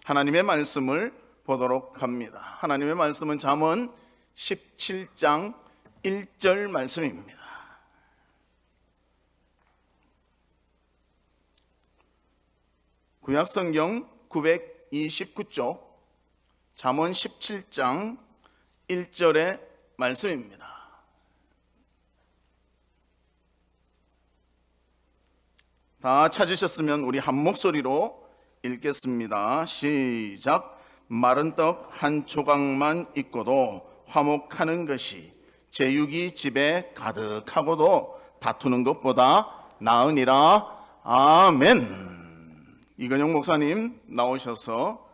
하나님의 말씀을 보도록 합니다. 하나님의 말씀은 잠언 17장 1절 말씀입니다. 구약성경 929쪽 잠언 17장 1절의 말씀입니다. 다 찾으셨으면 우리 한 목소리로 읽겠습니다. 시작. 마른 떡 한 조각만 있고도 화목하는 것이 제육이 집에 가득하고도 다투는 것보다 나으니라. 아멘. 이건영 목사님 나오셔서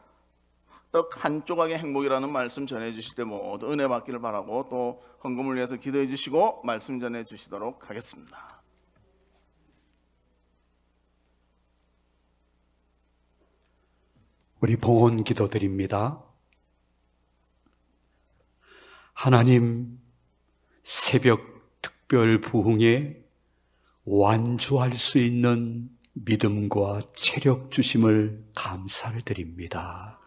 떡 한 조각의 행복이라는 말씀 전해 주실 때 모두 은혜 받기를 바라고 또 헌금을 위해서 기도해 주시고 말씀 전해 주시도록 하겠습니다. 우리 봉헌 기도드립니다. 하나님, 새벽 특별 부흥에 완주할 수 있는 믿음과 체력 주심을 감사를 드립니다.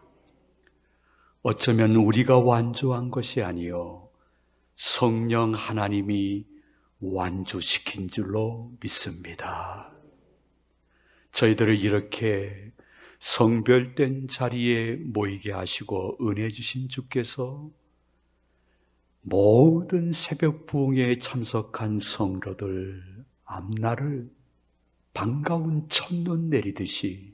어쩌면 우리가 완주한 것이 아니요 성령 하나님이 완주시킨 줄로 믿습니다. 저희들을 이렇게 성별된 자리에 모이게 하시고 은혜 주신 주께서 모든 새벽 부흥에 참석한 성도들 앞날을 반가운 첫눈 내리듯이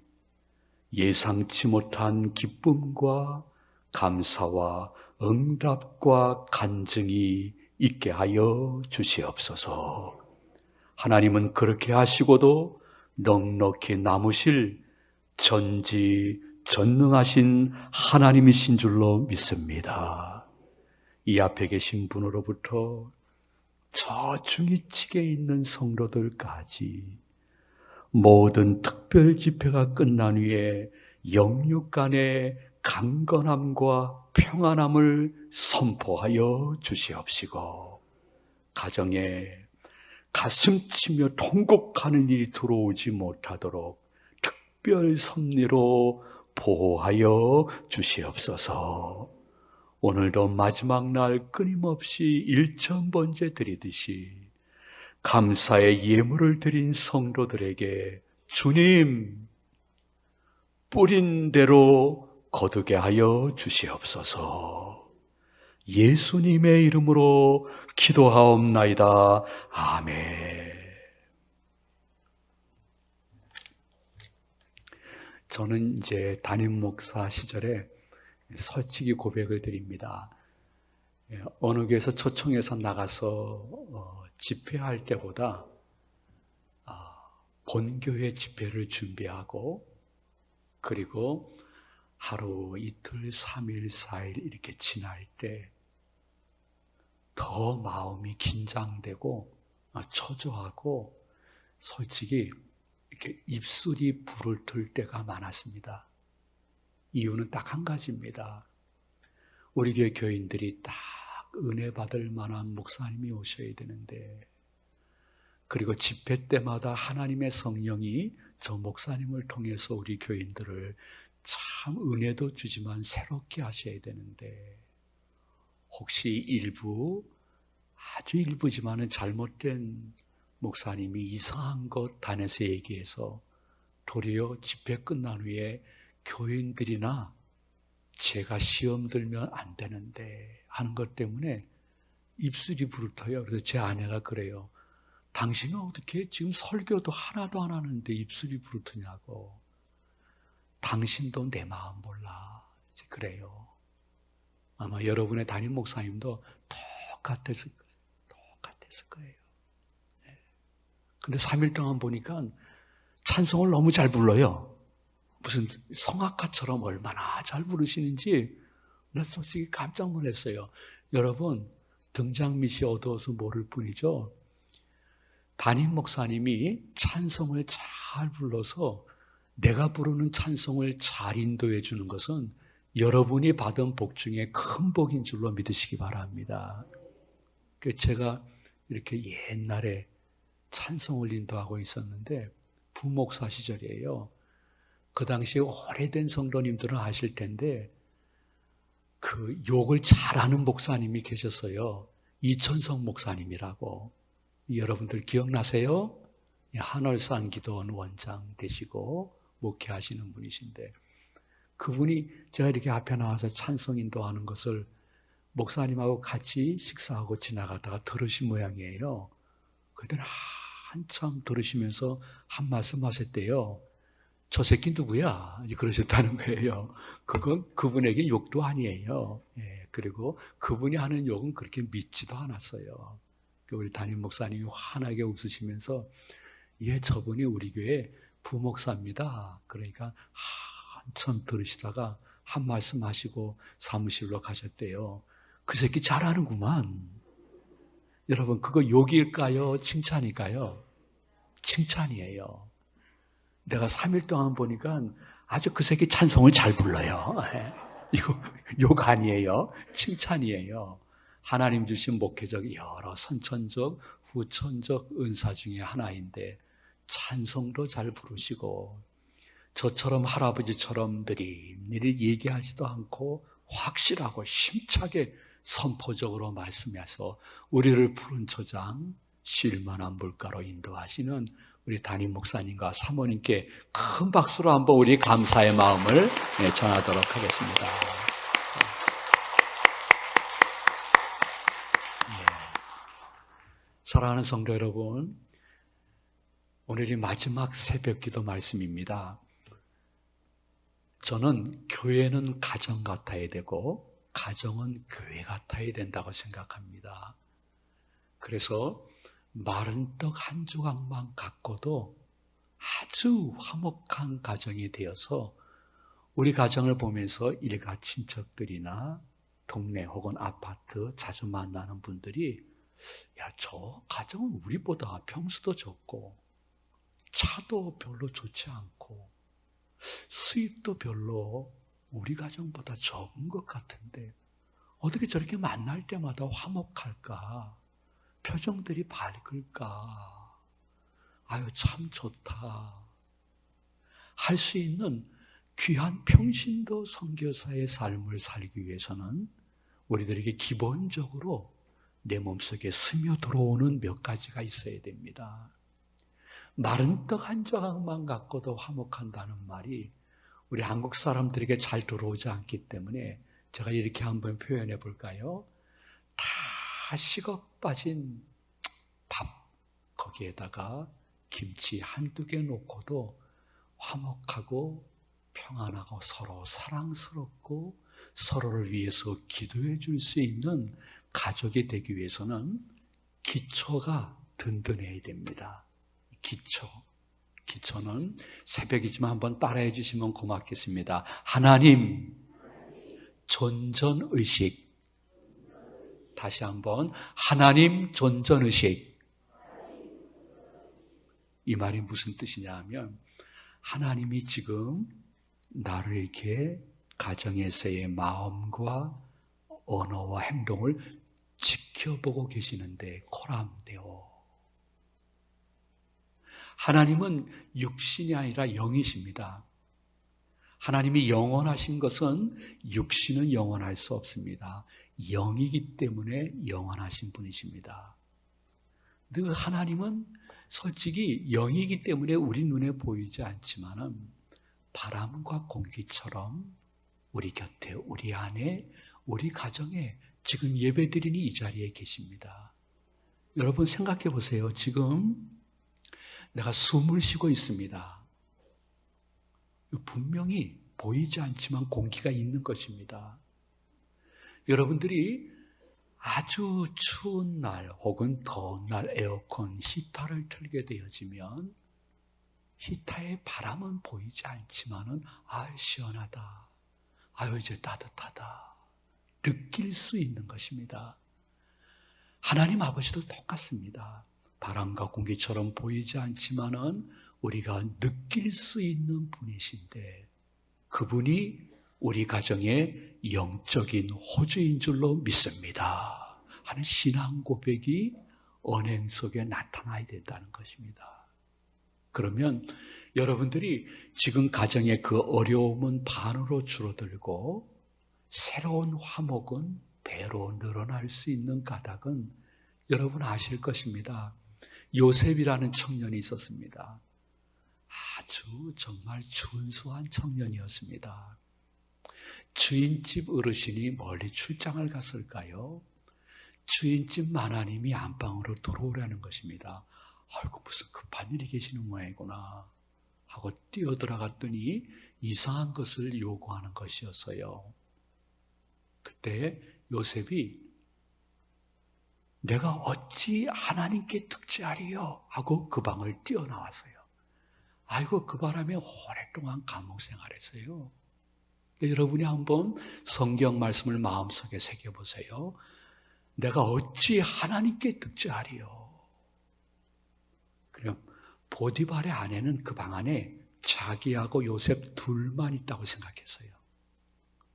예상치 못한 기쁨과 감사와 응답과 간증이 있게 하여 주시옵소서. 하나님은 그렇게 하시고도 넉넉히 남으실 전지전능하신 하나님이신 줄로 믿습니다. 이 앞에 계신 분으로부터 저 중이층에 있는 성도들까지 모든 특별 집회가 끝난 후에 영육 간의 강건함과 평안함을 선포하여 주시옵시고, 가정에 가슴치며 통곡하는 일이 들어오지 못하도록 특별 섭리로 보호하여 주시옵소서. 오늘도 마지막 날 끊임없이 일천번제 드리듯이 감사의 예물을 드린 성도들에게 주님 뿌린 대로 거두게 하여 주시옵소서. 예수님의 이름으로 기도하옵나이다. 아멘. 저는 이제 담임 목사 시절에 솔직히 고백을 드립니다. 어느 교회에서 초청해서 나가서 집회할 때보다 본교회 집회를 준비하고 그리고 하루, 이틀, 3일, 4일 이렇게 지날 때 더 마음이 긴장되고 초조하고 솔직히 이렇게 입술이 불을 들 때가 많았습니다. 이유는 딱 한 가지입니다. 우리 교회 교인들이 딱 은혜 받을 만한 목사님이 오셔야 되는데, 그리고 집회 때마다 하나님의 성령이 저 목사님을 통해서 우리 교인들을 참 은혜도 주지만 새롭게 하셔야 되는데, 혹시 일부, 아주 일부지만은 잘못된 목사님이 이상한 것 단에서 얘기해서 도리어 집회 끝난 후에 교인들이나 제가 시험 들면 안 되는데 하는 것 때문에 입술이 부르터요. 그래서 제 아내가 그래요. 당신은 어떻게 지금 설교도 하나도 안 하는데 입술이 부르트냐고. 당신도 내 마음 몰라. 그래요. 아마 여러분의 담임 목사님도 똑같았을 거예요. 근데 3일 동안 보니까 찬송을 너무 잘 불러요. 무슨 성악가처럼 얼마나 잘 부르시는지 나 솔직히 깜짝 놀랐어요. 여러분, 등장밋이 어두워서 모를 뿐이죠. 담임 목사님이 찬송을 잘 불러서 내가 부르는 찬송을 잘 인도해 주는 것은 여러분이 받은 복 중에 큰 복인 줄로 믿으시기 바랍니다. 제가 이렇게 옛날에 찬송을 인도하고 있었는데 부목사 시절이에요. 그 당시에 오래된 성도님들은 아실 텐데 그 욕을 잘하는 목사님이 계셨어요. 이천성 목사님이라고. 여러분들 기억나세요? 한월산 기도원 원장 되시고 목회하시는 분이신데 그분이 제가 이렇게 앞에 나와서 찬송 인도하는 것을 목사님하고 같이 식사하고 지나가다가 들으신 모양이에요. 그들은 한참 들으시면서 한 말씀 하셨대요. 저 새끼 누구야? 그러셨다는 거예요. 그건 그분에게 욕도 아니에요. 예, 그리고 그분이 하는 욕은 그렇게 믿지도 않았어요. 우리 담임 목사님이 환하게 웃으시면서 예, 저분이 우리 교회 부목사입니다. 그러니까 한참 들으시다가 한 말씀 하시고 사무실로 가셨대요. 그 새끼 잘하는구만. 여러분 그거 욕일까요? 칭찬일까요? 칭찬이에요. 내가 3일 동안 보니까 아주 그 새끼 찬송을 잘 불러요. 이거 욕 아니에요. 칭찬이에요. 하나님 주신 목회적 여러 선천적, 후천적 은사 중에 하나인데 찬송도 잘 부르시고 저처럼 할아버지처럼 느릿느릿 얘기하지도 않고 확실하고 힘차게 선포적으로 말씀해서 우리를 푸른 초장 쉴만한 물가로 인도하시는 우리 담임 목사님과 사모님께 큰 박수로 한번 우리 감사의 마음을 전하도록 하겠습니다. 사랑하는 성도 여러분, 오늘이 마지막 새벽기도 말씀입니다. 저는 교회는 가정 같아야 되고 가정은 교회 같아야 된다고 생각합니다. 그래서 마른 떡 한 조각만 갖고도 아주 화목한 가정이 되어서 우리 가정을 보면서 일가 친척들이나 동네 혹은 아파트 자주 만나는 분들이 야, 저 가정은 우리보다 평수도 적고 차도 별로 좋지 않고 수입도 별로 우리 가정보다 적은 것 같은데 어떻게 저렇게 만날 때마다 화목할까? 표정들이 밝을까? 아유, 참 좋다. 할 수 있는 귀한 평신도 선교사의 삶을 살기 위해서는 우리들에게 기본적으로 내 몸속에 스며들어오는 몇 가지가 있어야 됩니다. 마른 떡 한 조각만 갖고도 화목한다는 말이 우리 한국 사람들에게 잘 들어오지 않기 때문에 제가 이렇게 한번 표현해 볼까요? 다 식어 빠진 밥 거기에다가 김치 한두 개 놓고도 화목하고 평안하고 서로 사랑스럽고 서로를 위해서 기도해 줄 수 있는 가족이 되기 위해서는 기초가 든든해야 됩니다. 기초는 새벽이지만 한번 따라해 주시면 고맙겠습니다. 하나님 존전의식. 다시 한번 하나님 존전의식. 이 말이 무슨 뜻이냐 하면 하나님이 지금 나를 이렇게 가정에서의 마음과 언어와 행동을 지켜보고 계시는데 코람데오. 하나님은 육신이 아니라 영이십니다. 하나님이 영원하신 것은 육신은 영원할 수 없습니다. 영이기 때문에 영원하신 분이십니다. 그 하나님은 솔직히 영이기 때문에 우리 눈에 보이지 않지만은 바람과 공기처럼 우리 곁에, 우리 안에, 우리 가정에 지금 예배드리는 이 자리에 계십니다. 여러분 생각해 보세요. 지금 내가 숨을 쉬고 있습니다. 분명히 보이지 않지만 공기가 있는 것입니다. 여러분들이 아주 추운 날 혹은 더운 날 에어컨, 히터를 틀게 되어지면 히터의 바람은 보이지 않지만은 아유 시원하다, 아유 이제 따뜻하다 느낄 수 있는 것입니다. 하나님 아버지도 똑같습니다. 바람과 공기처럼 보이지 않지만은 우리가 느낄 수 있는 분이신데 그분이 우리 가정의 영적인 호주인 줄로 믿습니다 하는 신앙 고백이 언행 속에 나타나야 된다는 것입니다. 그러면 여러분들이 지금 가정의 그 어려움은 반으로 줄어들고 새로운 화목은 배로 늘어날 수 있는 까닭은 여러분 아실 것입니다. 요셉이라는 청년이 있었습니다. 아주 정말 준수한 청년이었습니다. 주인집 어르신이 멀리 출장을 갔을까요? 주인집 마나님이 안방으로 들어오라는 것입니다. 아이고 무슨 급한 일이 계시는 모양이구나 하고 뛰어들어갔더니 이상한 것을 요구하는 것이었어요. 그때 요셉이 내가 어찌 하나님께 득죄하리요 하고 그 방을 뛰어나왔어요. 아이고 그 바람에 오랫동안 감옥 생활했어요. 여러분이 한번 성경 말씀을 마음속에 새겨보세요. 내가 어찌 하나님께 득죄하리요. 그럼 보디발의 아내는 그 방 안에 자기하고 요셉 둘만 있다고 생각했어요.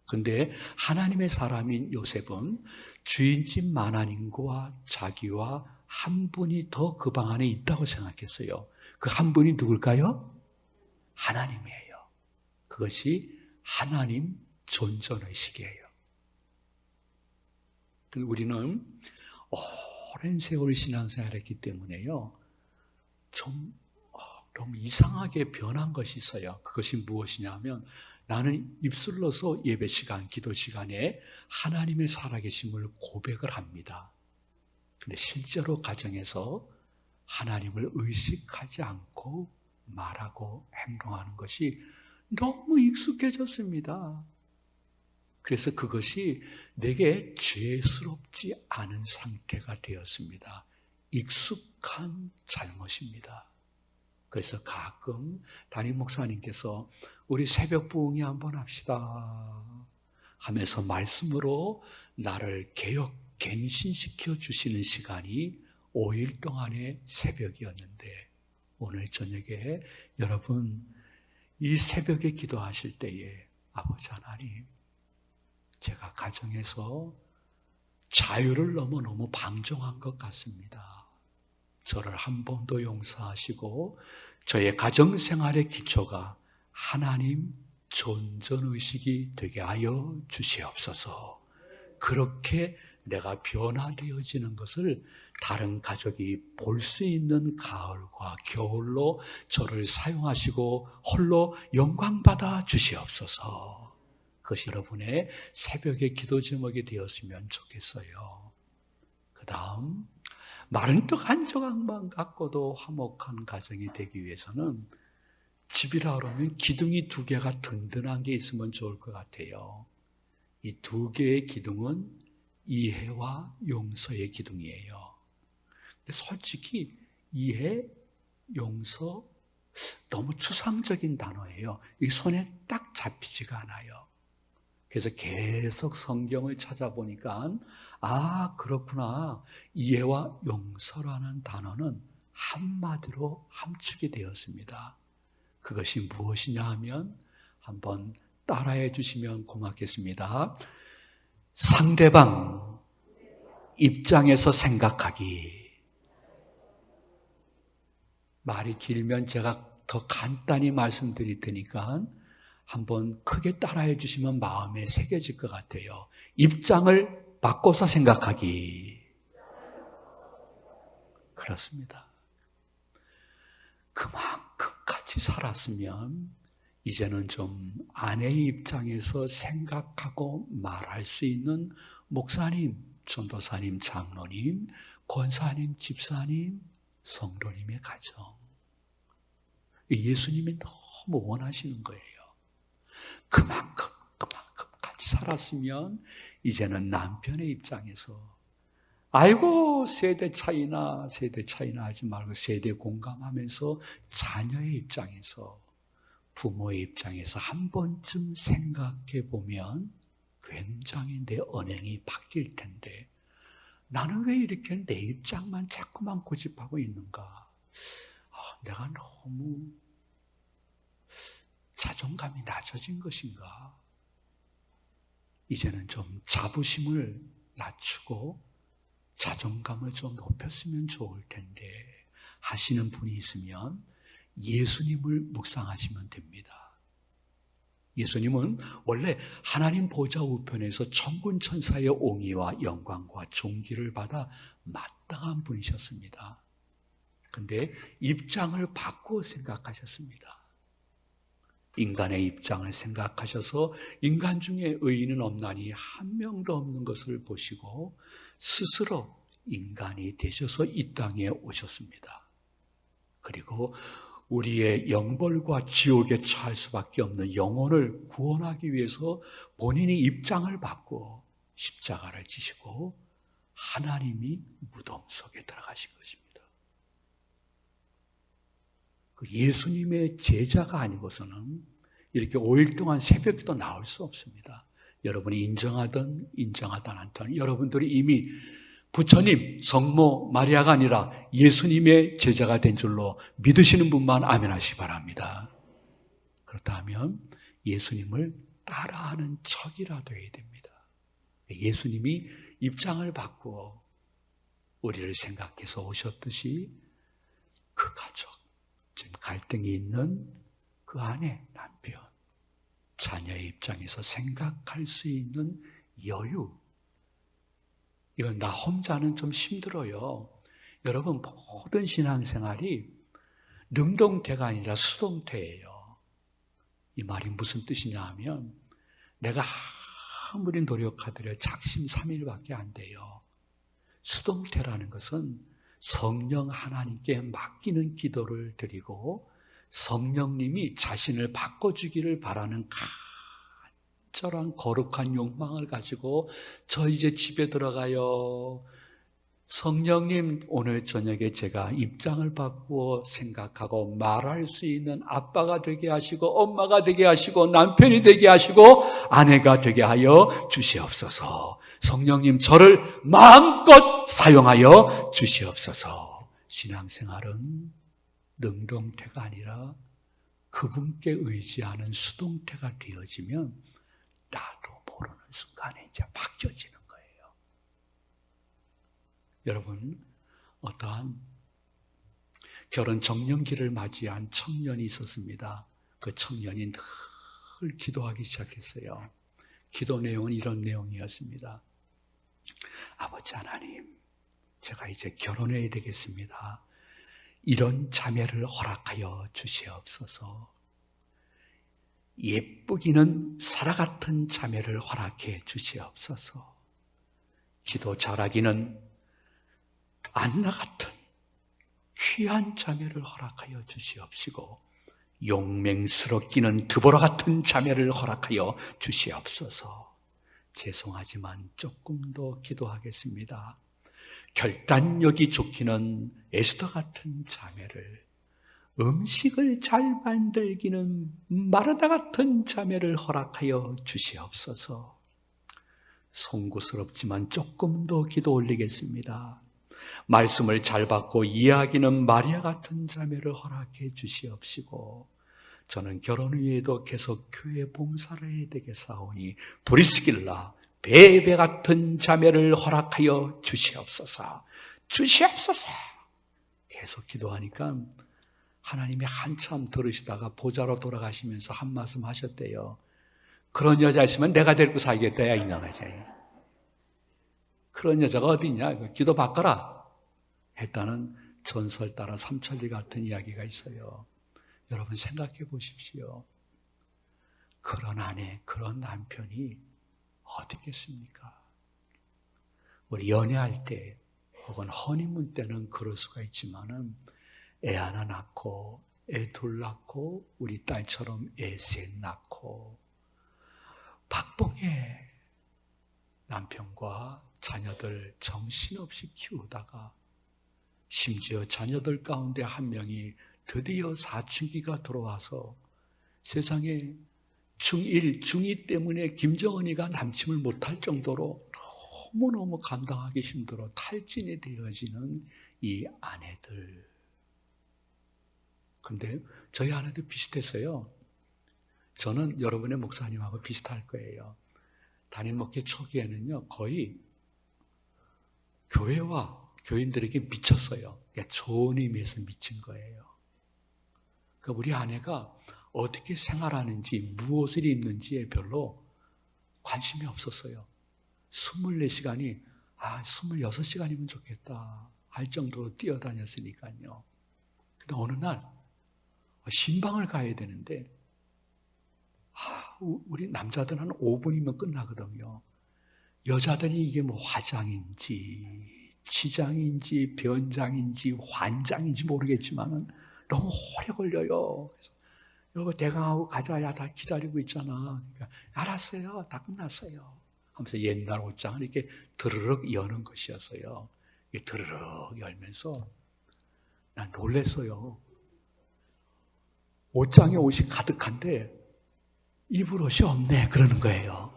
근데 하나님의 사람인 요셉은 주인집 마나님과 자기와 한 분이 더 그 방 안에 있다고 생각했어요. 그 한 분이 누굴까요? 하나님이에요. 그것이 하나님 존전의식이에요. 우리는 오랜 세월 신앙생활을 했기 때문에요. 좀 너무 이상하게 변한 것이 있어요. 그것이 무엇이냐면 나는 입술로서 예배 시간, 기도 시간에 하나님의 살아계심을 고백을 합니다. 근데 실제로 가정에서 하나님을 의식하지 않고 말하고 행동하는 것이 너무 익숙해졌습니다. 그래서 그것이 내게 죄스럽지 않은 상태가 되었습니다. 익숙한 잘못입니다. 그래서 가끔 담임 목사님께서 우리 새벽 부흥회 한번 합시다 하면서 말씀으로 나를 갱신시켜 주시는 시간이 5일 동안의 새벽이었는데 오늘 저녁에 여러분 이 새벽에 기도하실 때에 아버지 하나님 제가 가정에서 자유를 넘어 너무 방종한 것 같습니다. 저를 한 번 더 용서하시고 저의 가정생활의 기초가 하나님 존전의식이 되게 하여 주시옵소서. 그렇게 내가 변화되어지는 것을 다른 가족이 볼 수 있는 가을과 겨울로 저를 사용하시고 홀로 영광받아 주시옵소서. 그것이 여러분의 새벽의 기도 제목이 되었으면 좋겠어요. 그 다음 마른 떡 한 조각만 갖고도 화목한 가정이 되기 위해서는 집이라 그러면 기둥이 2개가 든든한 게 있으면 좋을 것 같아요. 이 2개의 기둥은 이해와 용서의 기둥이에요. 근데 솔직히 이해, 용서 너무 추상적인 단어예요. 이게 손에 딱 잡히지가 않아요. 그래서 계속 성경을 찾아보니까 아 그렇구나. 이해와 용서라는 단어는 한마디로 함축이 되었습니다. 그것이 무엇이냐 하면 한번 따라해 주시면 고맙겠습니다. 상대방 입장에서 생각하기. 말이 길면 제가 더 간단히 말씀드릴 테니까 한번 크게 따라해 주시면 마음에 새겨질 것 같아요. 입장을 바꿔서 생각하기. 그렇습니다. 그만큼 같이 살았으면 이제는 좀 아내의 입장에서 생각하고 말할 수 있는 목사님, 전도사님, 장로님, 권사님, 집사님, 성도님의 가정. 예수님이 너무 원하시는 거예요. 그만큼 같이 살았으면 이제는 남편의 입장에서 아이고 세대 차이나 하지 말고 세대 공감하면서 자녀의 입장에서 부모의 입장에서 한 번쯤 생각해 보면 굉장히 내 언행이 바뀔 텐데 나는 왜 이렇게 내 입장만 자꾸만 고집하고 있는가? 내가 너무 자존감이 낮아진 것인가? 이제는 좀 자부심을 낮추고 자존감을 좀 높였으면 좋을 텐데 하시는 분이 있으면 예수님을 묵상하시면 됩니다. 예수님은 원래 하나님 보좌 우편에서 천군 천사의 옹의와 영광과 존귀를 받아 마땅한 분이셨습니다. 그런데 입장을 바꾸어 생각하셨습니다. 인간의 입장을 생각하셔서 인간 중에 의인은 없나니 한 명도 없는 것을 보시고 스스로 인간이 되셔서 이 땅에 오셨습니다. 그리고 우리의 영벌과 지옥에 처할 수밖에 없는 영혼을 구원하기 위해서 본인이 입장을 바꾸어 십자가를 지시고 하나님이 무덤 속에 들어가신 것입니다. 예수님의 제자가 아니고서는 이렇게 5일 동안 새벽기도 나올 수 없습니다. 여러분이 인정하든 인정하든 않든 여러분들이 이미 부처님, 성모, 마리아가 아니라 예수님의 제자가 된 줄로 믿으시는 분만 아멘하시기 바랍니다. 그렇다면 예수님을 따라하는 척이라도 해야 됩니다. 예수님이 입장을 바꾸어 우리를 생각해서 오셨듯이 그 가족, 지금 갈등이 있는 그 아내, 남편, 자녀의 입장에서 생각할 수 있는 여유, 이건 나 혼자는 좀 힘들어요. 여러분, 모든 신앙생활이 능동태가 아니라 수동태예요. 이 말이 무슨 뜻이냐 하면 내가 아무리 노력하더라도 작심삼일밖에 안 돼요. 수동태라는 것은 성령 하나님께 맡기는 기도를 드리고 성령님이 자신을 바꿔주기를 바라는 간절한 거룩한 욕망을 가지고 저 이제 집에 들어가요. 성령님, 오늘 저녁에 제가 입장을 바꾸어 생각하고 말할 수 있는 아빠가 되게 하시고 엄마가 되게 하시고 남편이 되게 하시고 아내가 되게 하여 주시옵소서. 성령님, 저를 마음껏 사용하여 주시옵소서. 신앙생활은 능동태가 아니라 그분께 의지하는 수동태가 되어지면 나도 모르는 순간에 이제 바뀌어지는 거예요. 여러분, 어떠한 결혼 정년기를 맞이한 청년이 있었습니다. 그 청년이 늘 기도하기 시작했어요. 기도 내용은 이런 내용이었습니다. 아버지 하나님, 제가 이제 결혼해야 되겠습니다. 이런 자매를 허락하여 주시옵소서. 예쁘기는 사라 같은 자매를 허락해 주시옵소서. 기도 잘하기는 안나 같은 귀한 자매를 허락하여 주시옵시고 용맹스럽기는 드보라 같은 자매를 허락하여 주시옵소서. 죄송하지만 조금 더 기도하겠습니다. 결단력이 좋기는 에스더 같은 자매를, 음식을 잘 만들기는 마르다 같은 자매를 허락하여 주시옵소서. 송구스럽지만 조금 더 기도 올리겠습니다. 말씀을 잘 받고 이해하기는 마리아 같은 자매를 허락해 주시옵시고 저는 결혼 후에도 계속 교회 봉사를 해야 되겠사오니 브리스길라 베베 같은 자매를 허락하여 주시옵소서. 주시옵소서. 계속 기도하니까 하나님이 한참 들으시다가 보좌로 돌아가시면서 한 말씀 하셨대요. 그런 여자 있으면 내가 데리고 살겠다, 야 이놈아. 그런 여자가 어디 있냐? 기도 바꿔라 했다는 전설 따라 삼천리 같은 이야기가 있어요. 여러분 생각해 보십시오. 그런 아내, 그런 남편이 어디 있겠습니까? 우리 연애할 때 혹은 허니문 때는 그럴 수가 있지만은 애 하나 낳고 애 둘 낳고 우리 딸처럼 애 셋 낳고 박봉에 남편과 자녀들 정신없이 키우다가 심지어 자녀들 가운데 한 명이 드디어 사춘기가 들어와서 세상에 중1, 중2 때문에 김정은이가 남침을 못할 정도로 너무너무 감당하기 힘들어 탈진이 되어지는 이 아내들. 근데 저희 아내도 비슷했어요. 저는 여러분의 목사님하고 비슷할 거예요. 담임 목회 초기에는요, 거의 교회와 교인들에게 미쳤어요. 좋은 의미에서 미친 거예요. 우리 아내가 어떻게 생활하는지, 무엇을 입는지에 별로 관심이 없었어요. 24시간이 26시간이면 좋겠다 할 정도로 뛰어다녔으니까요. 근데 어느 날 신방을 가야 되는데 우리 남자들은 한 5분이면 끝나거든요. 여자들이 이게 뭐 화장인지 치장인지 변장인지 환장인지 모르겠지만 너무 오래 걸려요. 그래서 여보 대강하고 가자. 야, 다 기다리고 있잖아. 그러니까 알았어요. 다 끝났어요. 하면서 옛날 옷장을 이렇게 드르륵 여는 것이었어요. 이게 드르륵 열면서 난 놀랐어요. 옷장에 옷이 가득한데 입을 옷이 없네 그러는 거예요.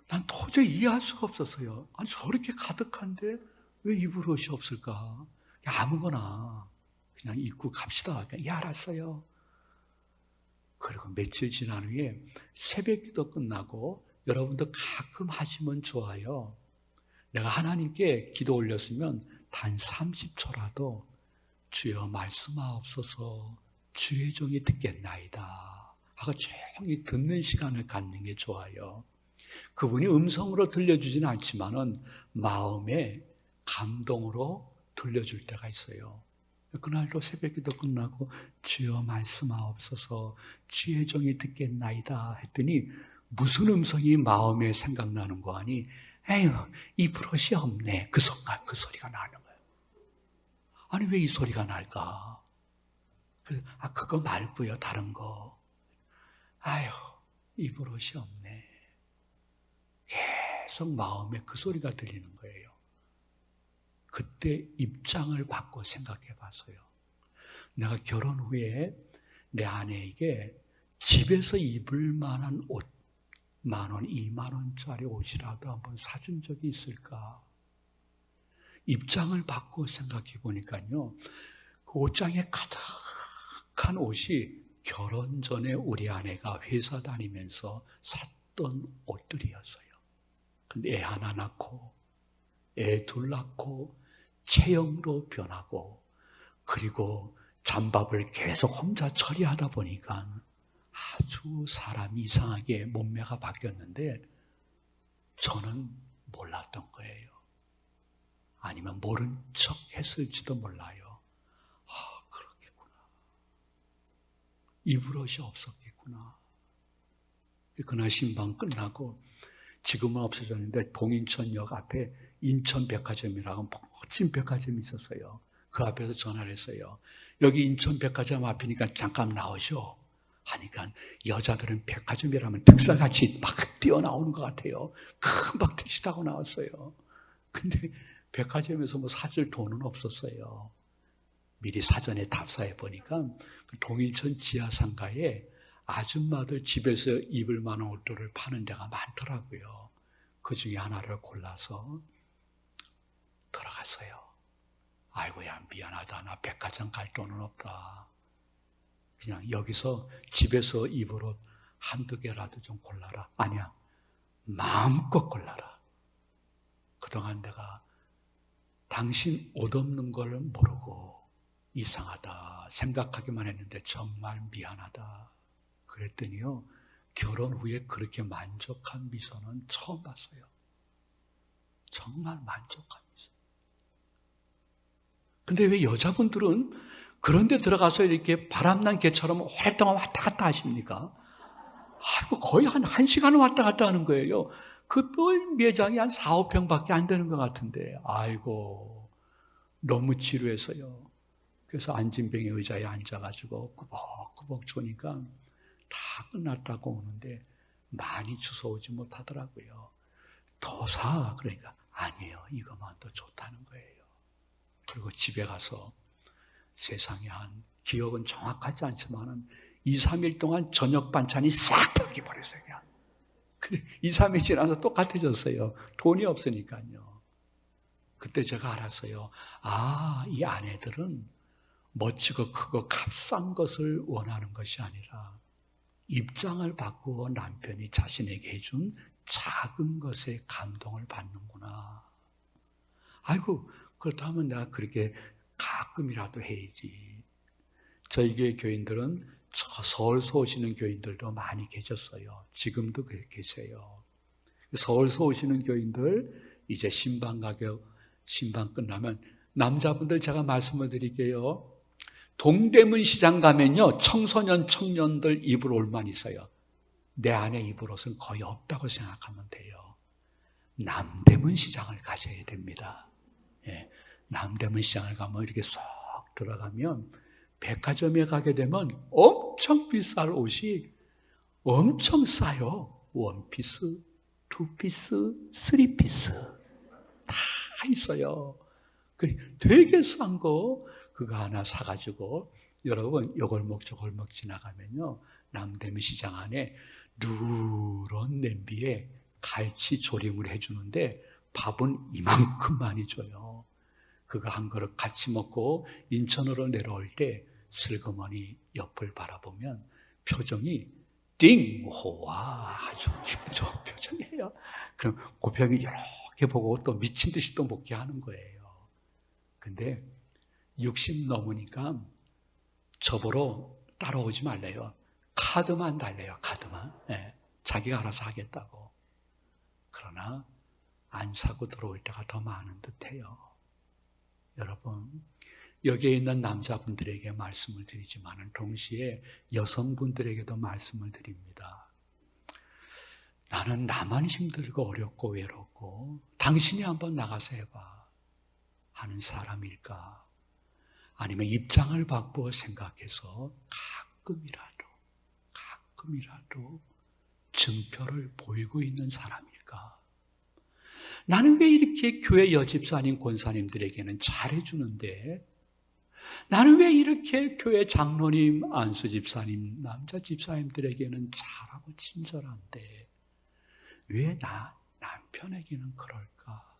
난 도저히 이해할 수가 없었어요. 아니 저렇게 가득한데 왜 입을 옷이 없을까? 아무거나 그냥 입고 갑시다. 예, 알았어요. 그리고 며칠 지난 후에 새벽기도 끝나고 여러분도 가끔 하시면 좋아요. 내가 하나님께 기도 올렸으면 단 30초라도 주여 말씀하옵소서 주의 종이 듣겠나이다 하고 조용히 듣는 시간을 갖는 게 좋아요. 그분이 음성으로 들려주지는 않지만은 마음의 감동으로 들려줄 때가 있어요. 그날도 새벽기도 끝나고 주여 말씀하옵소서 주의 종이 듣겠나이다 했더니 무슨 음성이 마음에 생각나는 거 아니? 에휴 이 버릇이 없네. 그 순간 그 소리가 나는 거예요. 아니 왜 이 소리가 날까? 그거 말고요 다른 거. 아휴 이 버릇이 없네. 계속 마음에 그 소리가 들리는 거예요. 그때 입장을 바꿔 생각해 봤어요. 내가 결혼 후에 내 아내에게 집에서 입을 만한 옷, 10,000원, 20,000원짜리 옷이라도 한번 사준 적이 있을까? 입장을 바꿔 생각해 보니까요. 그 옷장에 가득한 옷이 결혼 전에 우리 아내가 회사 다니면서 샀던 옷들이었어요. 근데 애 하나 낳고, 애 둘 낳고, 체형도 변하고, 그리고 잠밥을 계속 혼자 처리하다 보니까 아주 사람이 이상하게 몸매가 바뀌었는데 저는 몰랐던 거예요. 아니면 모른 척 했을지도 몰라요. 그렇겠구나. 입을 옷이 없었겠구나. 그날 신방 끝나고 지금은 없어졌는데 동인천역 앞에 인천백화점이라고 멋진 백화점이 있었어요. 그 앞에서 전화를 했어요. 여기 인천백화점 앞이니까 잠깐 나오셔. 하니까 여자들은 백화점이라면 특사같이 막 뛰어나오는 것 같아요. 금방 택시 타고 나왔어요. 근데 백화점에서 뭐 사줄 돈은 없었어요. 미리 사전에 답사해 보니까 그 동인천 지하상가에 아줌마들 집에서 입을 만한 옷들을 파는 데가 많더라고요. 그 중에 하나를 골라서 들어갔어요. 아이고야 미안하다. 나 백화점 갈 돈은 없다. 그냥 여기서 집에서 입을 옷 한두 개라도 좀 골라라. 아니야. 마음껏 골라라. 그동안 내가 당신 옷 없는 걸 모르고 이상하다 생각하기만 했는데 정말 미안하다. 그랬더니요. 결혼 후에 그렇게 만족한 미소는 처음 봤어요. 정말 만족한 미소. 근데 왜 여자분들은 그런 데 들어가서 이렇게 바람난 개처럼 오랫동안 왔다 갔다 하십니까? 거의 한 1시간은 왔다 갔다 하는 거예요. 그 매장이 한 4, 5평밖에 안 되는 것 같은데 아이고 너무 지루해서요. 그래서 안진뱅이 의자에 앉아가지고 꾸벅꾸벅 조니까 다 끝났다고 오는데 많이 주워오지 못하더라고요. 더 사. 그러니까 아니에요. 이것만 더 좋다는 거예요. 그리고 집에 가서 세상에 한 기억은 정확하지 않지만 2, 3일 동안 저녁 반찬이 싹 바뀌어버렸어요. 그냥. 근데 2, 3일 지나서 똑같아졌어요. 돈이 없으니까요. 그때 제가 알았어요. 이 아내들은 멋지고 크고 값싼 것을 원하는 것이 아니라 입장을 바꾸어 남편이 자신에게 해준 작은 것에 감동을 받는구나. 아이고 그렇다면 내가 그렇게 가끔이라도 해야지. 저희 교회 교인들은 저 서울서 오시는 교인들도 많이 계셨어요. 지금도 계세요. 서울서 오시는 교인들 이제 신방 끝나면 남자분들 제가 말씀을 드릴게요. 동대문 시장 가면요, 청소년 청년들 입을 옷만 있어요. 내 안에 입을 옷은 거의 없다고 생각하면 돼요. 남대문 시장을 가셔야 됩니다. 예, 남대문 시장을 가면 이렇게 쏙 들어가면 백화점에 가게 되면 엄청 비쌀 옷이 엄청 싸요. 원피스, 투피스, 쓰리피스 다 있어요. 되게 싼 거 그거 하나 사가지고 여러분 요 골목 저 골목 지나가면요, 남대문 시장 안에 누런 냄비에 갈치 조림을 해주는데 밥은 이만큼 많이 줘요. 그거 한 그릇 같이 먹고 인천으로 내려올 때 슬그머니 옆을 바라보면 표정이 띵호와 아주 기분 좋은 표정이에요. 그럼 그 표정이 이렇게 보고 또 미친 듯이 또 먹게 하는 거예요. 근데 60 넘으니까 저보러 따라오지 말래요. 카드만 달래요. 카드만. 네, 자기가 알아서 하겠다고. 그러나 안 사고 들어올 때가 더 많은 듯해요. 여러분, 여기에 있는 남자분들에게 말씀을 드리지만 동시에 여성분들에게도 말씀을 드립니다. 나는 나만 힘들고 어렵고 외롭고 당신이 한번 나가서 해봐 하는 사람일까? 아니면 입장을 바꾸어 생각해서 가끔이라도 증표를 보이고 있는 사람일까? 나는 왜 이렇게 교회 여집사님, 권사님들에게는 잘해주는데, 나는 왜 이렇게 교회 장로님, 안수집사님, 남자 집사님들에게는 잘하고 친절한데 왜 남편에게는 그럴까?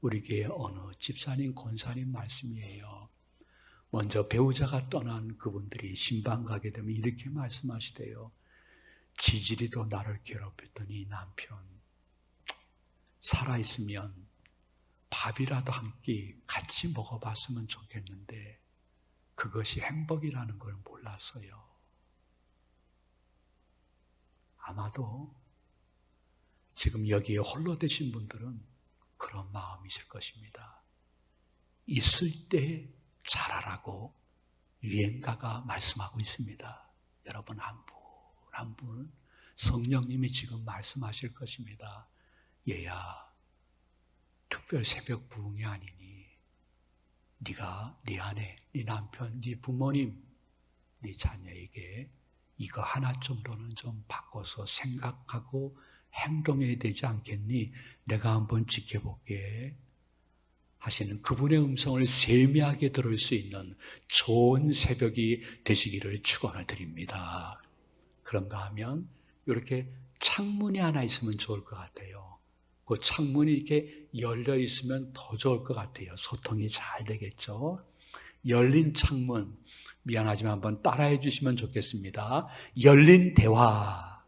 우리 교회 어느 집사님, 권사님 말씀이에요. 먼저 배우자가 떠난 그분들이 신방 가게 되면 이렇게 말씀하시대요. 지지리도 나를 괴롭혔더니 남편 살아있으면 밥이라도 한 끼 같이 먹어봤으면 좋겠는데 그것이 행복이라는 걸 몰랐어요. 아마도 지금 여기에 홀로 되신 분들은 그런 마음이실 것입니다. 있을 때 잘하라고 유행가가 말씀하고 있습니다. 여러분 한 분은 성령님이 지금 말씀하실 것입니다. 얘야, 특별 새벽 부흥이 아니니 네가 네 아내, 네 남편, 네 부모님, 네 자녀에게 이거 하나 정도는 좀 바꿔서 생각하고 행동해야 되지 않겠니? 내가 한번 지켜볼게 하시는 그분의 음성을 세미하게 들을 수 있는 좋은 새벽이 되시기를 축원을 드립니다. 그런가 하면 이렇게 창문이 하나 있으면 좋을 것 같아요. 그 창문이 이렇게 열려 있으면 더 좋을 것 같아요. 소통이 잘 되겠죠. 열린 창문, 미안하지만 한번 따라해 주시면 좋겠습니다. 열린 대화.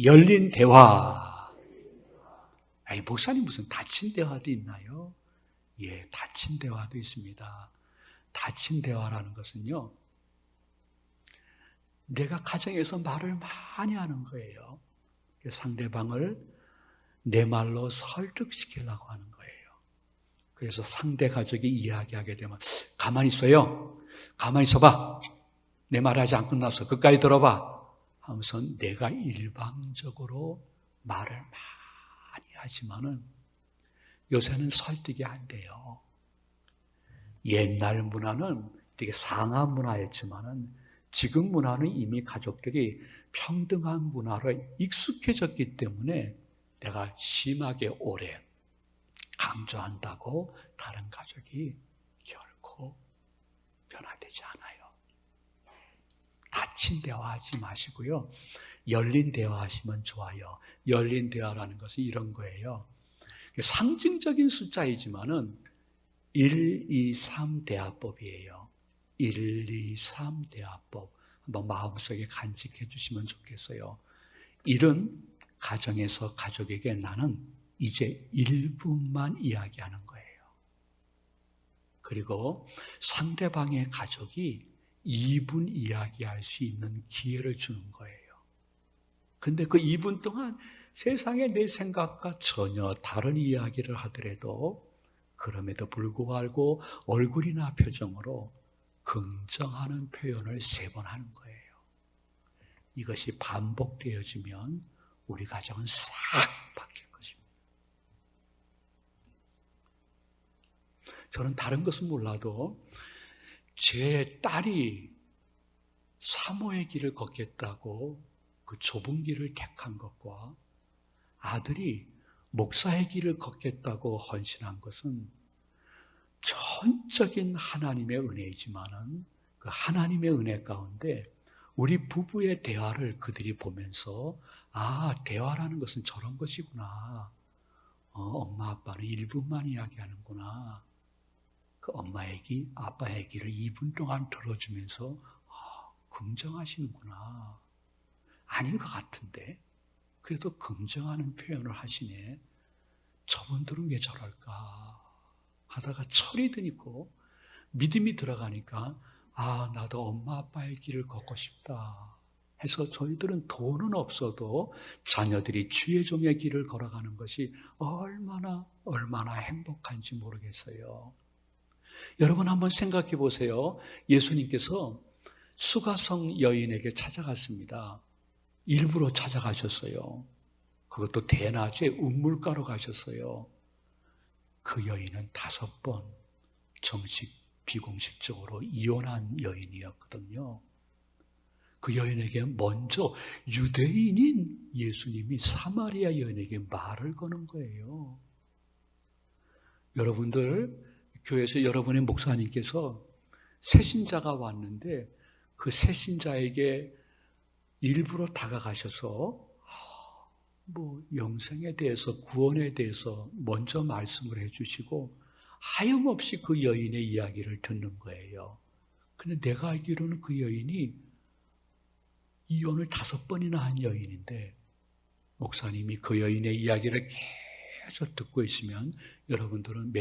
열린 대화. 아니, 목사님 무슨 닫힌 대화도 있나요? 예, 닫힌 대화도 있습니다. 닫힌 대화라는 것은요, 내가 가정에서 말을 많이 하는 거예요. 상대방을 내 말로 설득시키려고 하는 거예요. 그래서 상대 가족이 이야기하게 되면 가만히 있어요. 가만히 있어봐. 내 말 아직 안 끝났어. 끝까지 들어봐. 하면서 내가 일방적으로 말을 많이 하지만은 요새는 설득이 안 돼요. 옛날 문화는 되게 상하 문화였지만은 지금 문화는 이미 가족들이 평등한 문화로 익숙해졌기 때문에 내가 심하게 오래 강조한다고 다른 가족이 결코 변화되지 않아요. 닫힌 대화하지 마시고요. 열린 대화하시면 좋아요. 열린 대화라는 것은 이런 거예요. 상징적인 숫자이지만은 1, 2, 3 대화법이에요. 1, 2, 3 대화법. 한번 마음속에 간직해 주시면 좋겠어요. 1은 가정에서 가족에게 나는 이제 1분만 이야기하는 거예요. 그리고 상대방의 가족이 2분 이야기할 수 있는 기회를 주는 거예요. 근데 그 2분 동안 세상에 내 생각과 전혀 다른 이야기를 하더라도 그럼에도 불구하고 얼굴이나 표정으로 긍정하는 표현을 3번 하는 거예요. 이것이 반복되어지면 우리 가정은 싹 바뀔 것입니다. 저는 다른 것은 몰라도 제 딸이 사모의 길을 걷겠다고 그 좁은 길을 택한 것과 아들이 목사의 길을 걷겠다고 헌신한 것은 전적인 하나님의 은혜이지만은 그 하나님의 은혜 가운데 우리 부부의 대화를 그들이 보면서 대화라는 것은 저런 것이구나. 엄마 아빠는 1분만 이야기하는구나. 그 엄마 얘기, 아빠 얘기를 2분 동안 들어주면서 긍정하시는구나. 아닌 것 같은데 그래도 긍정하는 표현을 하시네. 저분들은 왜 저럴까 하다가 철이 드니까 믿음이 들어가니까 나도 엄마 아빠의 길을 걷고 싶다 해서 저희들은 돈은 없어도 자녀들이 주의 종의 길을 걸어가는 것이 얼마나 행복한지 모르겠어요. 여러분 한번 생각해 보세요. 예수님께서 수가성 여인에게 찾아갔습니다. 일부러 찾아가셨어요. 그것도 대낮에 운물가로 가셨어요. 그 여인은 5번 정식 비공식적으로 이혼한 여인이었거든요. 그 여인에게 먼저 유대인인 예수님이 사마리아 여인에게 말을 거는 거예요. 여러분들 교회에서 여러분의 목사님께서 새신자가 왔는데 그 새신자에게 일부러 다가가셔서 영생에 대해서 구원에 대해서 먼저 말씀을 해주시고 하염없이 그 여인의 이야기를 듣는 거예요. 근데 내가 알기로는 그 여인이 이혼을 5번이나 한 여인인데 목사님이 그 여인의 이야기를 계속 듣고 있으면 여러분들은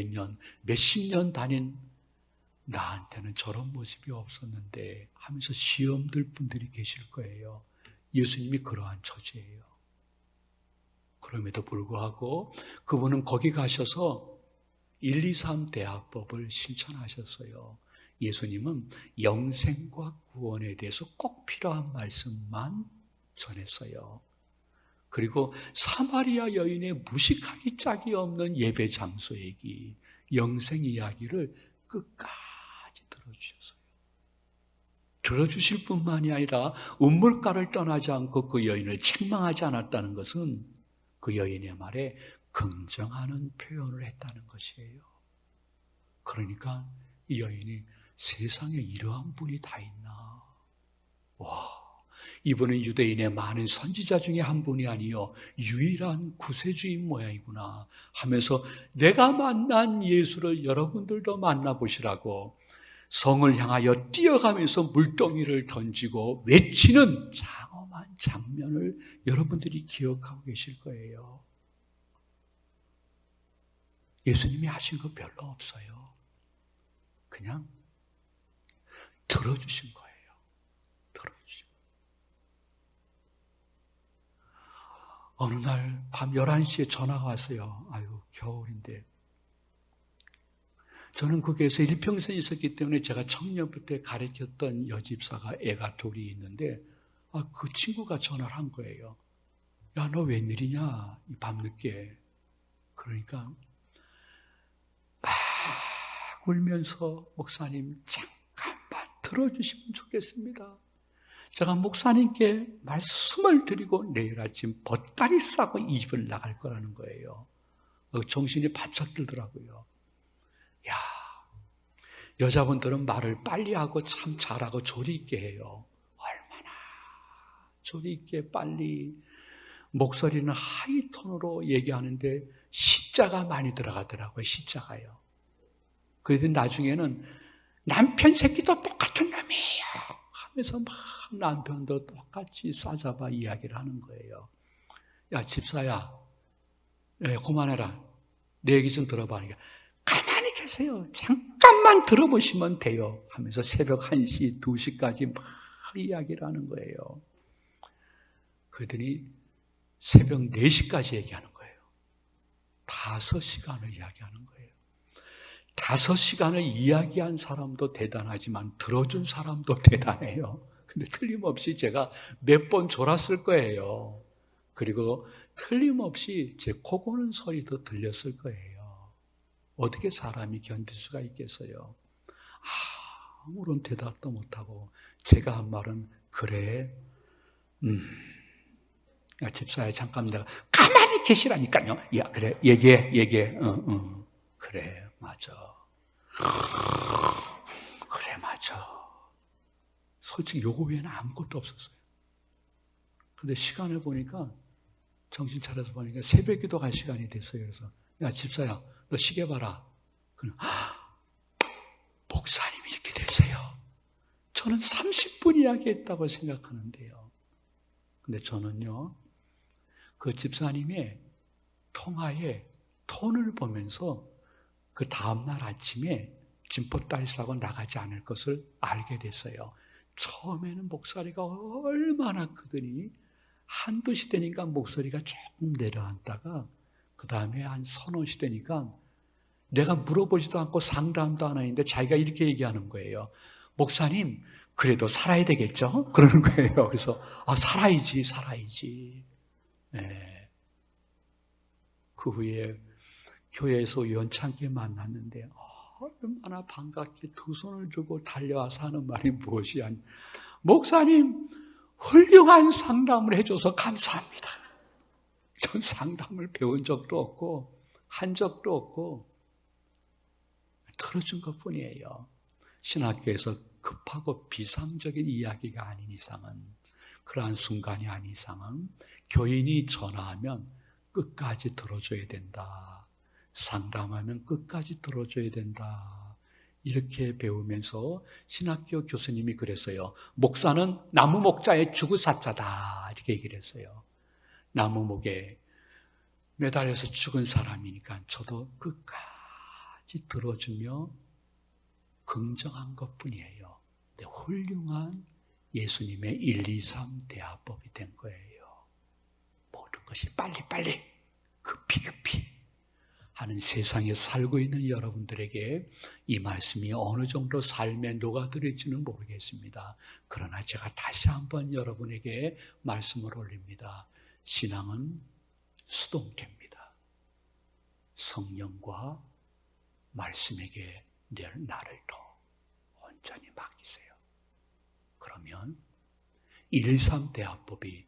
몇십 년 다닌 나한테는 저런 모습이 없었는데 하면서 시험 들 분들이 계실 거예요. 예수님이 그러한 처지예요. 그럼에도 불구하고 그분은 거기 가셔서 1, 2, 3 대화법을 실천하셨어요. 예수님은 영생과 구원에 대해서 꼭 필요한 말씀만 전했어요. 그리고 사마리아 여인의 무식하기 짝이 없는 예배 장소 얘기, 영생 이야기를 끝까지 들어주셨어요. 들어주실 뿐만이 아니라 운물가를 떠나지 않고 그 여인을 책망하지 않았다는 것은 그 여인의 말에 긍정하는 표현을 했다는 것이에요. 그러니까 이 여인이 세상에 이러한 분이 다 있나? 이분은 유대인의 많은 선지자 중에 한 분이 아니요 유일한 구세주인 모양이구나 하면서 내가 만난 예수를 여러분들도 만나보시라고 성을 향하여 뛰어가면서 물동이를 던지고 외치는 장엄한 장면을 여러분들이 기억하고 계실 거예요. 예수님이 하신 거 별로 없어요. 그냥 들어주신 거예요. 들어주신 거예요. 어느 날 밤 11시에 전화가 왔어요. 겨울인데. 저는 거기에서 일평생 있었기 때문에 제가 청년부 때 가르쳤던 여집사가 애가 2이 있는데 그 친구가 전화를 한 거예요. 야, 너 웬일이냐? 이 밤늦게. 그러니까 막 울면서 목사님 잠깐만 들어주시면 좋겠습니다. 제가 목사님께 말씀을 드리고 내일 아침 벗가리 싸고 이 집을 나갈 거라는 거예요. 정신이 바짝 들더라고요. 야, 여자분들은 말을 빨리 하고 참 잘하고 조리 있게 해요. 얼마나 조리 있게 빨리 목소리는 하이톤으로 얘기하는데 시자가 많이 들어가더라고요. 시자가요. 그래서 나중에는 남편 새끼도 똑같은 놈이에요 하면서 막 남편도 똑같이 싸잡아 이야기를 하는 거예요. 야, 집사야, 그만해라. 내 얘기 좀 들어봐. 가만히 계세요. 마세요. 잠깐만 들어보시면 돼요. 하면서 새벽 1시, 2시까지 막 이야기를 하는 거예요. 그들이 새벽 4시까지 얘기하는 거예요. 5시간을 이야기하는 거예요. 5시간을 이야기한 사람도 대단하지만 들어준 사람도 대단해요. 근데 틀림없이 제가 몇 번 졸았을 거예요. 그리고 틀림없이 제 코 고는 소리도 들렸을 거예요. 어떻게 사람이 견딜 수가 있겠어요? 아무런 대답도 못하고 제가 한 말은 그래, 야, 집사야 잠깐 내가 가만히 계시라니까요. 야 그래 얘기해. 그래 맞아. 그래 맞아. 솔직히 요거 외에는 아무것도 없었어요. 근데 시간을 보니까 정신 차려서 보니까 새벽 기도 갈 시간이 됐어요. 그래서 야 집사야 너 시계 봐라. 그럼 목사님이 이렇게 되세요. 저는 30분 이야기했다고 생각하는데요. 근데 저는요 그 집사님의 통화의 톤을 보면서 그 다음날 아침에 진포다리 싸고 나가지 않을 것을 알게 됐어요. 처음에는 목소리가 얼마나 크더니 한두 시 되니까 목소리가 조금 내려앉다가 그 다음에 한 서너 시 되니까 내가 물어보지도 않고 상담도 안 하는데 자기가 이렇게 얘기하는 거예요. 목사님 그래도 살아야 되겠죠? 그러는 거예요. 그래서 살아야지. 네. 그 후에 교회에서 우연찮게 만났는데 얼마나 반갑게 두 손을 들고 달려와서 하는 말이 무엇이 아니 목사님 훌륭한 상담을 해줘서 감사합니다. 전 상담을 배운 적도 없고 한 적도 없고 들어준 것뿐이에요. 신학교에서 급하고 비상적인 이야기가 아닌 이상은 그러한 순간이 아닌 이상은 교인이 전화하면 끝까지 들어줘야 된다. 상담하면 끝까지 들어줘야 된다. 이렇게 배우면서 신학교 교수님이 그랬어요. 목사는 나무 목자의 주구사자다. 이렇게 얘기를 했어요. 나무 목에 매달려서 죽은 사람이니까 저도 끝까지 들어주며 긍정한 것뿐이에요. 근데 훌륭한 예수님의 1, 2, 3 대화법이 된 거예요. 모든 것이 빨리빨리 급히 하는 세상에 살고 있는 여러분들에게 이 말씀이 어느 정도 삶에 녹아들을지는 모르겠습니다. 그러나 제가 다시 한번 여러분에게 말씀을 올립니다. 신앙은 수동태입니다. 성령과 말씀에게 나를 더 온전히 맡기세요. 그러면 1, 3 대화법이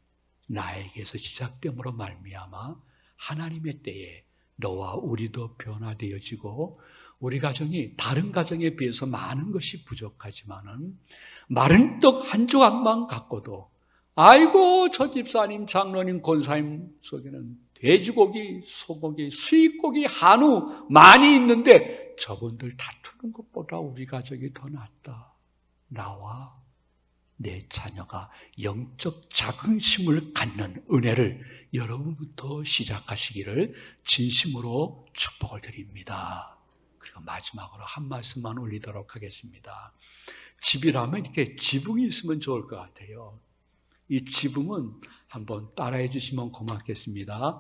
나에게서 시작됨으로 말미암아 하나님의 때에 너와 우리도 변화되어지고 우리 가정이 다른 가정에 비해서 많은 것이 부족하지만은 마른 떡 한 조각만 갖고도 아이고 저 집사님 장로님 권사님 속에는 돼지고기, 소고기, 수입고기, 한우 많이 있는데 저분들 다투는 것보다 우리 가정이 더 낫다. 나와 내 자녀가 영적 자긍심을 갖는 은혜를 여러분부터 시작하시기를 진심으로 축복을 드립니다. 그리고 마지막으로 한 말씀만 올리도록 하겠습니다. 집이라면 이렇게 지붕이 있으면 좋을 것 같아요. 이 지붕은 한번 따라해 주시면 고맙겠습니다.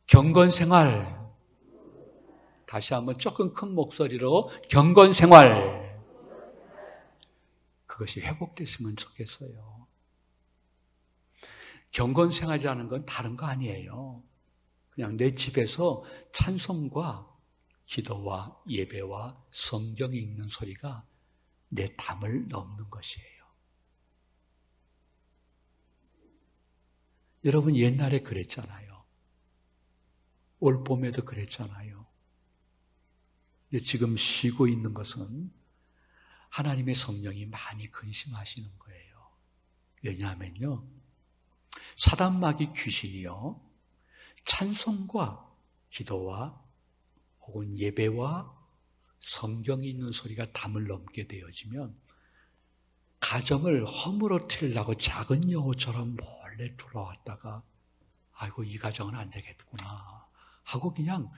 경건생활. 다시 한번 조금 큰 목소리로 경건생활. 그것이 회복됐으면 좋겠어요. 경건생활이라는 건 다른 거 아니에요. 그냥 내 집에서 찬송과 기도와 예배와 성경 읽는 소리가 내 담을 넘는 것이에요. 여러분 옛날에 그랬잖아요. 올 봄에도 그랬잖아요. 근데 지금 쉬고 있는 것은 하나님의 성령이 많이 근심하시는 거예요. 왜냐하면요. 사단마귀 귀신이요. 찬송과 기도와 혹은 예배와 성경이 있는 소리가 담을 넘게 되어지면 가정을 허물어뜨리려고 작은 여우처럼 몰래 돌아왔다가 아이고 이 가정은 안 되겠구나 하고 그냥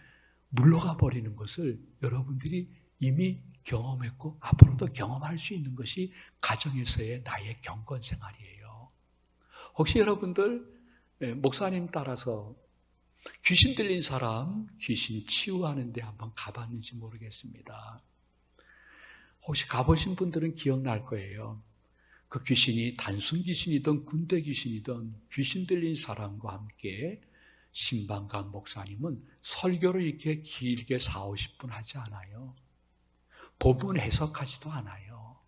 물러가 버리는 것을 여러분들이 이미 경험했고 앞으로도 경험할 수 있는 것이 가정에서의 나의 경건 생활이에요. 혹시 여러분들 목사님 따라서 귀신 들린 사람 귀신 치유하는 데 한번 가봤는지 모르겠습니다. 혹시 가보신 분들은 기억날 거예요. 그 귀신이 단순 귀신이든 군대 귀신이든 귀신 들린 사람과 함께 신방관 목사님은 설교를 이렇게 길게 40-50분 하지 않아요. 본문 해석하지도 않아요.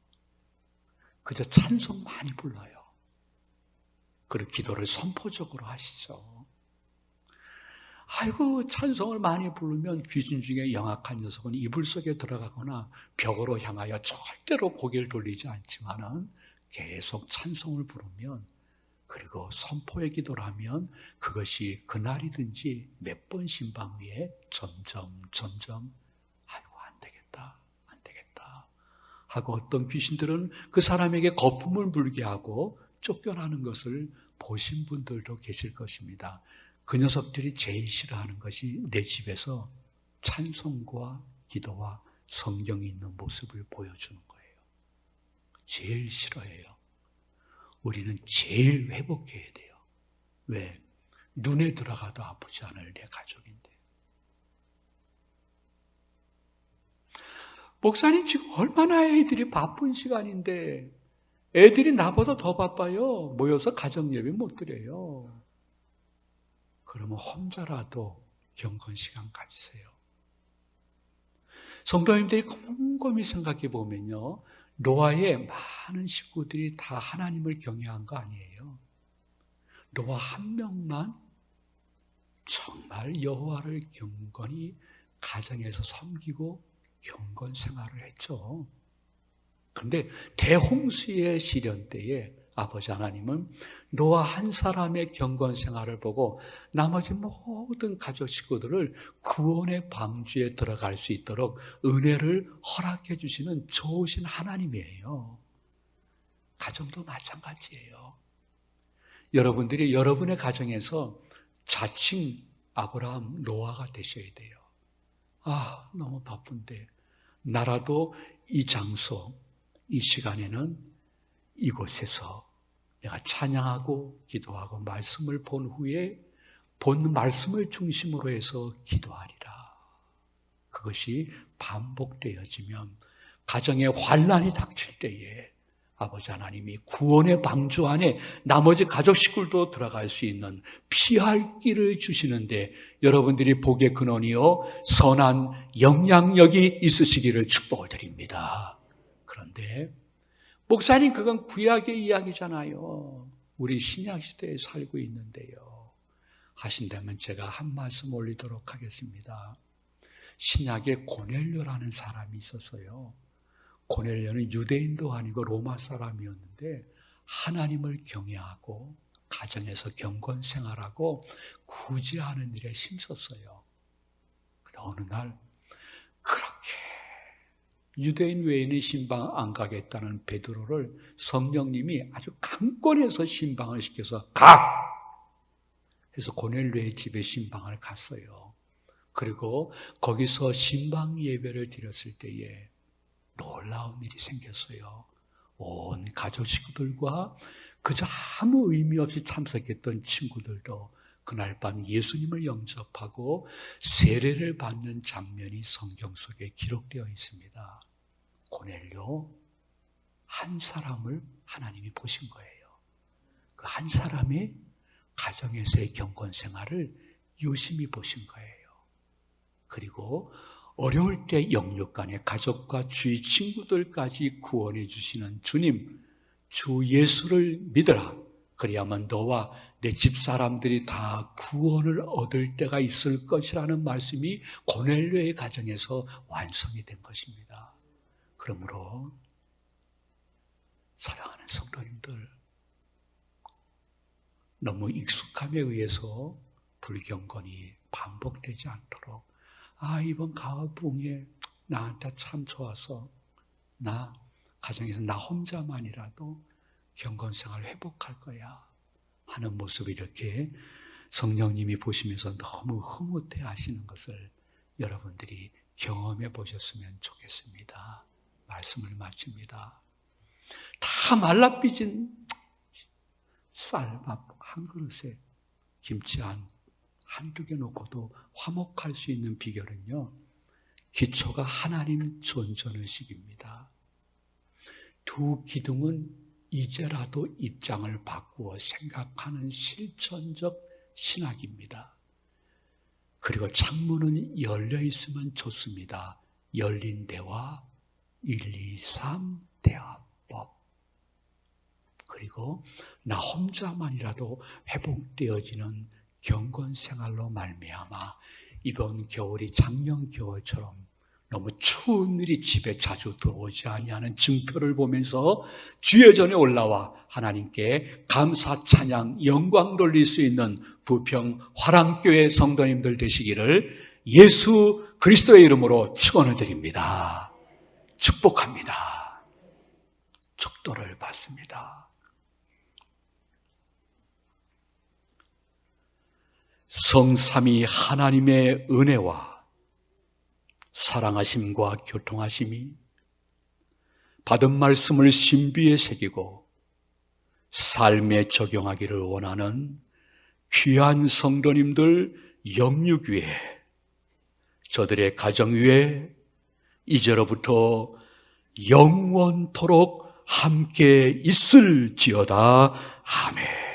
그저 찬송 많이 불러요. 그리고 기도를 선포적으로 하시죠. 아이고, 찬송을 많이 부르면 귀신 중에 영악한 녀석은 이불 속에 들어가거나 벽으로 향하여 절대로 고개를 돌리지 않지만은 계속 찬송을 부르면, 그리고 선포의 기도를 하면 그것이 그날이든지 몇 번 신방 위에 점점 아이고, 안 되겠다 하고 어떤 귀신들은 그 사람에게 거품을 불게 하고 쫓겨나는 것을 보신 분들도 계실 것입니다. 그 녀석들이 제일 싫어하는 것이 내 집에서 찬송과 기도와 성경이 있는 모습을 보여주는 거예요. 제일 싫어해요. 우리는 제일 회복해야 돼요. 왜? 눈에 들어가도 아프지 않을 내 가족인데. 목사님 지금 얼마나 애들이 바쁜 시간인데 애들이 나보다 더 바빠요. 모여서 가정예배 못 드려요. 그러면 혼자라도 경건 시간 가지세요. 성도님들이 곰곰이 생각해 보면요, 노아의 많은 식구들이 다 하나님을 경외한 거 아니에요. 노아 한 명만 정말 여호와를 경건히 가정에서 섬기고 경건 생활을 했죠. 근데 대홍수의 시련 때에 아버지 하나님은 노아 한 사람의 경건 생활을 보고 나머지 모든 가족 식구들을 구원의 방주에 들어갈 수 있도록 은혜를 허락해 주시는 좋으신 하나님이에요. 가정도 마찬가지예요. 여러분들이 여러분의 가정에서 자칭 아브라함, 노아가 되셔야 돼요. 아, 너무 바쁜데 나라도 이 장소, 이 시간에는 이곳에서 내가 찬양하고 기도하고 말씀을 본 후에 본 말씀을 중심으로 해서 기도하리라. 그것이 반복되어지면 가정에 환난이 닥칠 때에 아버지 하나님이 구원의 방주 안에 나머지 가족 식구들도 들어갈 수 있는 피할 길을 주시는데 여러분들이 복의 근원이요 선한 영향력이 있으시기를 축복을 드립니다. 그런데 목사님 그건 구약의 이야기잖아요. 우리 신약 시대에 살고 있는데요. 하신다면 제가 한 말씀 올리도록 하겠습니다. 신약에 고넬료라는 사람이 있었어요. 고넬료는 유대인도 아니고 로마 사람이었는데 하나님을 경외하고 가정에서 경건 생활하고 구제하는 일에 힘썼어요. 어느 날 그렇게 유대인 외에는 신방 안 가겠다는 베드로를 성령님이 아주 강권해서 신방을 시켜서 가! 해서 고넬료의 집에 신방을 갔어요. 그리고 거기서 신방 예배를 드렸을 때에 놀라운 일이 생겼어요. 온 가족 식구들과 그저 아무 의미 없이 참석했던 친구들도 그날 밤 예수님을 영접하고 세례를 받는 장면이 성경 속에 기록되어 있습니다. 고넬료 한 사람을 하나님이 보신 거예요. 그 한 사람의 가정에서의 경건 생활을 유심히 보신 거예요. 그리고 어려울 때 영육간에 가족과 주위 친구들까지 구원해 주시는 주님, 주 예수를 믿으라. 그래야만 너와 내 집사람들이 다 구원을 얻을 때가 있을 것이라는 말씀이 고넬료의 가정에서 완성이 된 것입니다. 그러므로 사랑하는 성도님들, 너무 익숙함에 의해서 불경건이 반복되지 않도록 이번 가을 붕에 나한테 참 좋아서 나 가정에서 나 혼자만이라도 경건생활을 회복할 거야 하는 모습을 이렇게 성령님이 보시면서 너무 흐뭇해 하시는 것을 여러분들이 경험해 보셨으면 좋겠습니다. 말씀을 마칩니다. 다 말라삐진 쌀밥 한 그릇에 김치 한두 개 넣고도 화목할 수 있는 비결은요, 기초가 하나님 존존의식입니다. 두 기둥은 이제라도 입장을 바꾸어 생각하는 실천적 신학입니다. 그리고 창문은 열려 있으면 좋습니다. 열린 대화, 1, 2, 3 대화법. 그리고 나 혼자만이라도 회복되어지는 경건 생활로 말미암아 이번 겨울이 작년 겨울처럼 너무 추운 일이 집에 자주 들어오지 아니하는 증표를 보면서 주의 전에 올라와 하나님께 감사, 찬양, 영광 돌릴 수 있는 부평 화랑교회 성도님들 되시기를 예수 그리스도의 이름으로 축원을 드립니다. 축복합니다. 축도를 받습니다. 성삼위 하나님의 은혜와 사랑하심과 교통하심이 받은 말씀을 신비에 새기고 삶에 적용하기를 원하는 귀한 성도님들 영육 위에, 저들의 가정 위에 이제로부터 영원토록 함께 있을지어다. 아멘.